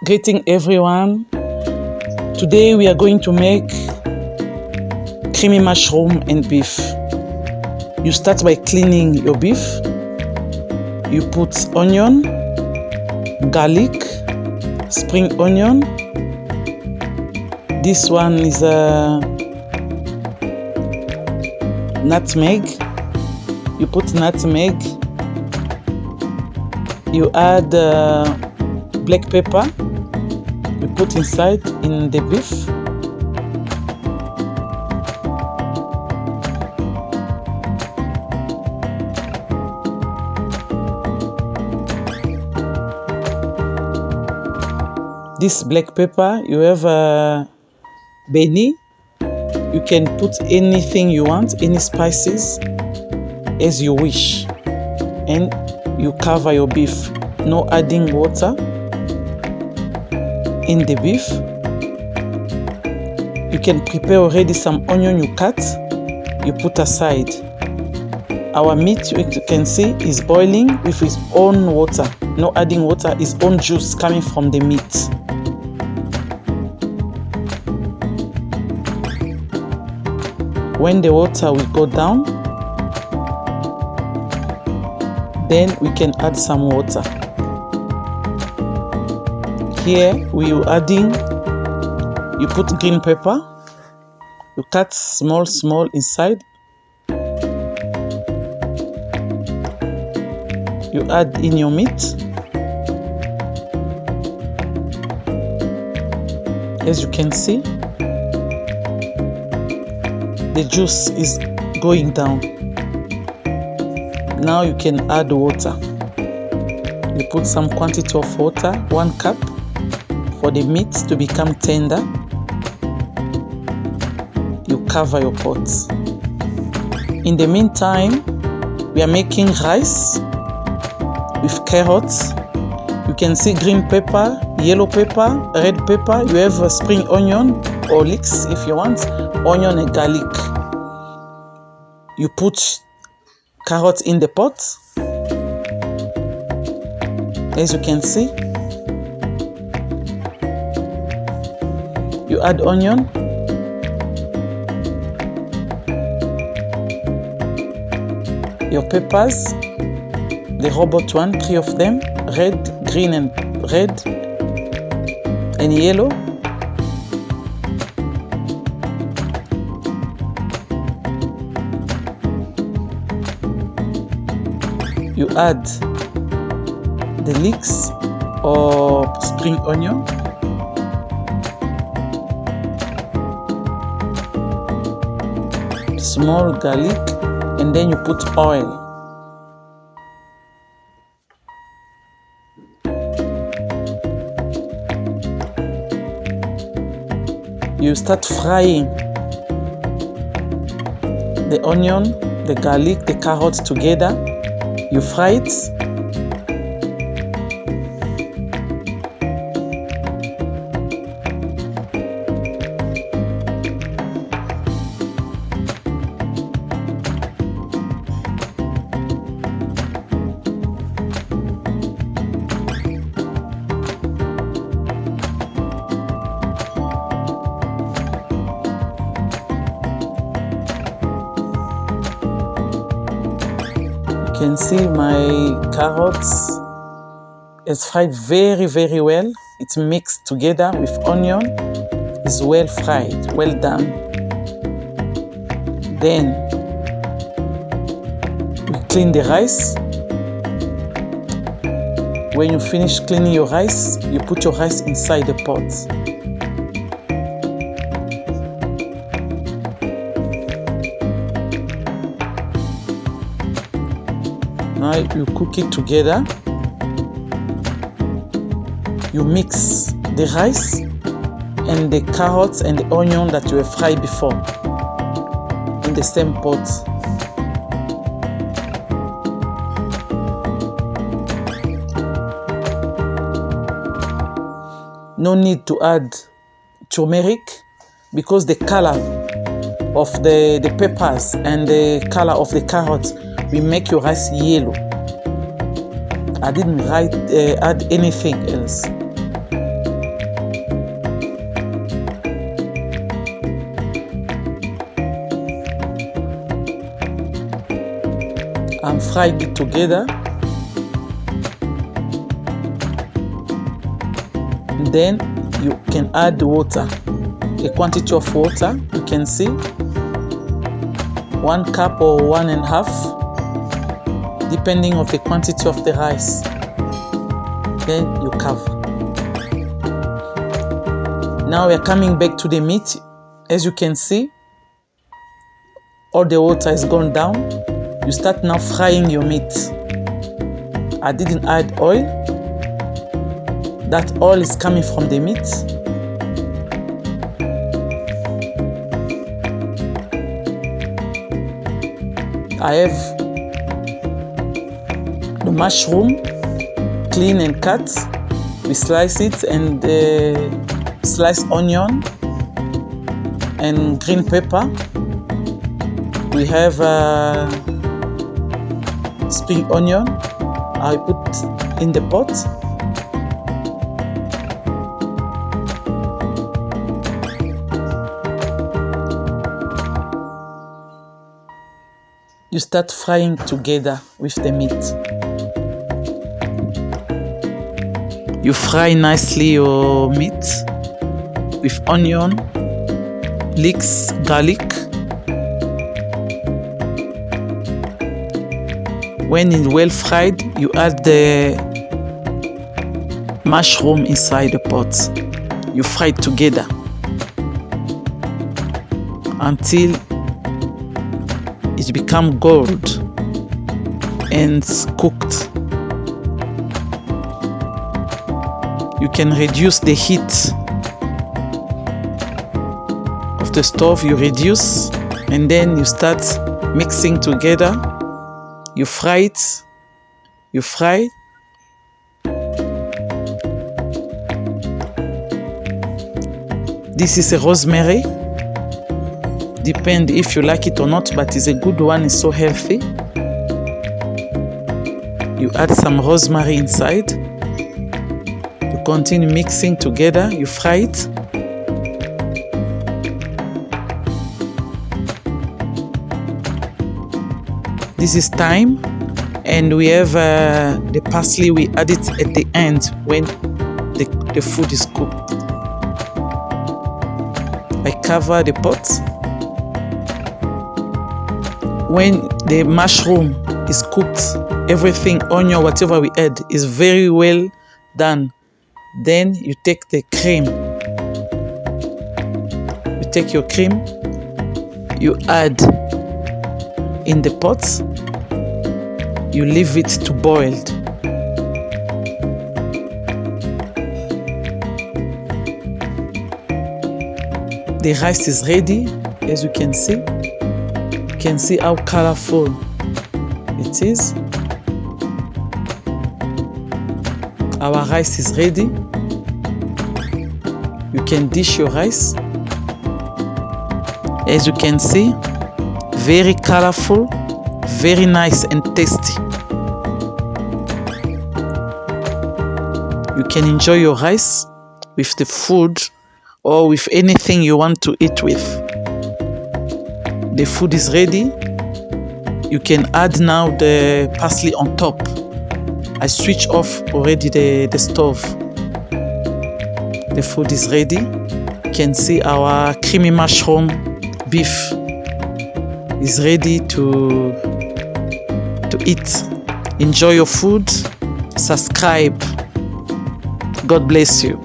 Greeting everyone. Today we are going to make creamy mushroom and beef. You start by cleaning your beef. You put onion, garlic, spring onion. This one is a nutmeg. You put nutmeg. You add black pepper. You put inside in the beef. This black pepper, you have beni. You can put anything you want, any spices as you wish, and you cover your beef. No adding water in the beef. You can prepare already some onion you cut, you put aside. Our meat, you can see, is boiling with its own water. No adding water, its own juice coming from the meat. When the water will go down, then we can add some water. Here we are adding, you put green pepper, you cut small inside. You add in your meat. As you can see, the juice is going down. Now you can add water. You put some quantity of water, 1 cup, for the meat to become tender. You cover your pot. In the meantime, we are making rice with carrots. You can see green pepper, yellow pepper, red pepper. You have a spring onion or leeks if you want, onion and garlic. You put carrots in the pot. As you can see, you add onion, your peppers, the robot one, 3 of them, red, green and red and yellow. You add the leeks or spring onion. Small garlic, and then you put oil. You start frying the onion, the garlic, the carrots together. You fry it. You can see my carrots is fried very well. It's mixed together with onion. It's well fried, well done. Then we clean the rice. When you finish cleaning your rice, you put your rice inside the pot. Now you cook it together. You mix the rice and the carrots and the onion that you have fried before in the same pot. No need to add turmeric because the color of the peppers and the color of the carrots will make your rice yellow. I didn't add anything else. and frying it together. Then you can add the water, a quantity of water. You can see 1 cup or 1.5, depending on the quantity of the rice. Then you cover. Now we are coming back to the meat. As you can see, all the water is gone down. You start now frying your meat. I didn't add oil. That oil is coming from the meat. I have the mushroom, clean and cut. We slice it, and sliced onion and green pepper. We have spring onion. I put in the pot. You start frying together with the meat. You fry nicely your meat with onion, leeks, garlic. When it's well fried, you add the mushroom inside the pot. You fry it together until it becomes gold and cooked. You can reduce the heat of the stove. You reduce, and then you start mixing together. You fry it. You fry. This is a rosemary. Depend if you like it or not, but it's a good one. It's so healthy. You add some rosemary inside. You continue mixing together. You fry it. This is thyme, and we have the parsley. We add it at the end when the food is cooked. I cover the pot. When the mushroom is cooked, everything, onion, whatever we add is very well done. Then you take the cream. You take your cream, you add in the pot, you leave it to boil. The rice is ready, as you can see. You can see how colorful it is. Our rice is ready. You can dish your rice. As you can see, very colorful, very nice and tasty. You can enjoy your rice with the food or with anything you want to eat with. The food is ready. You can add now the parsley on top. I switch off already the stove. The food is ready. You can see our creamy mushroom beef is ready to eat. Enjoy your food. Subscribe. God bless you.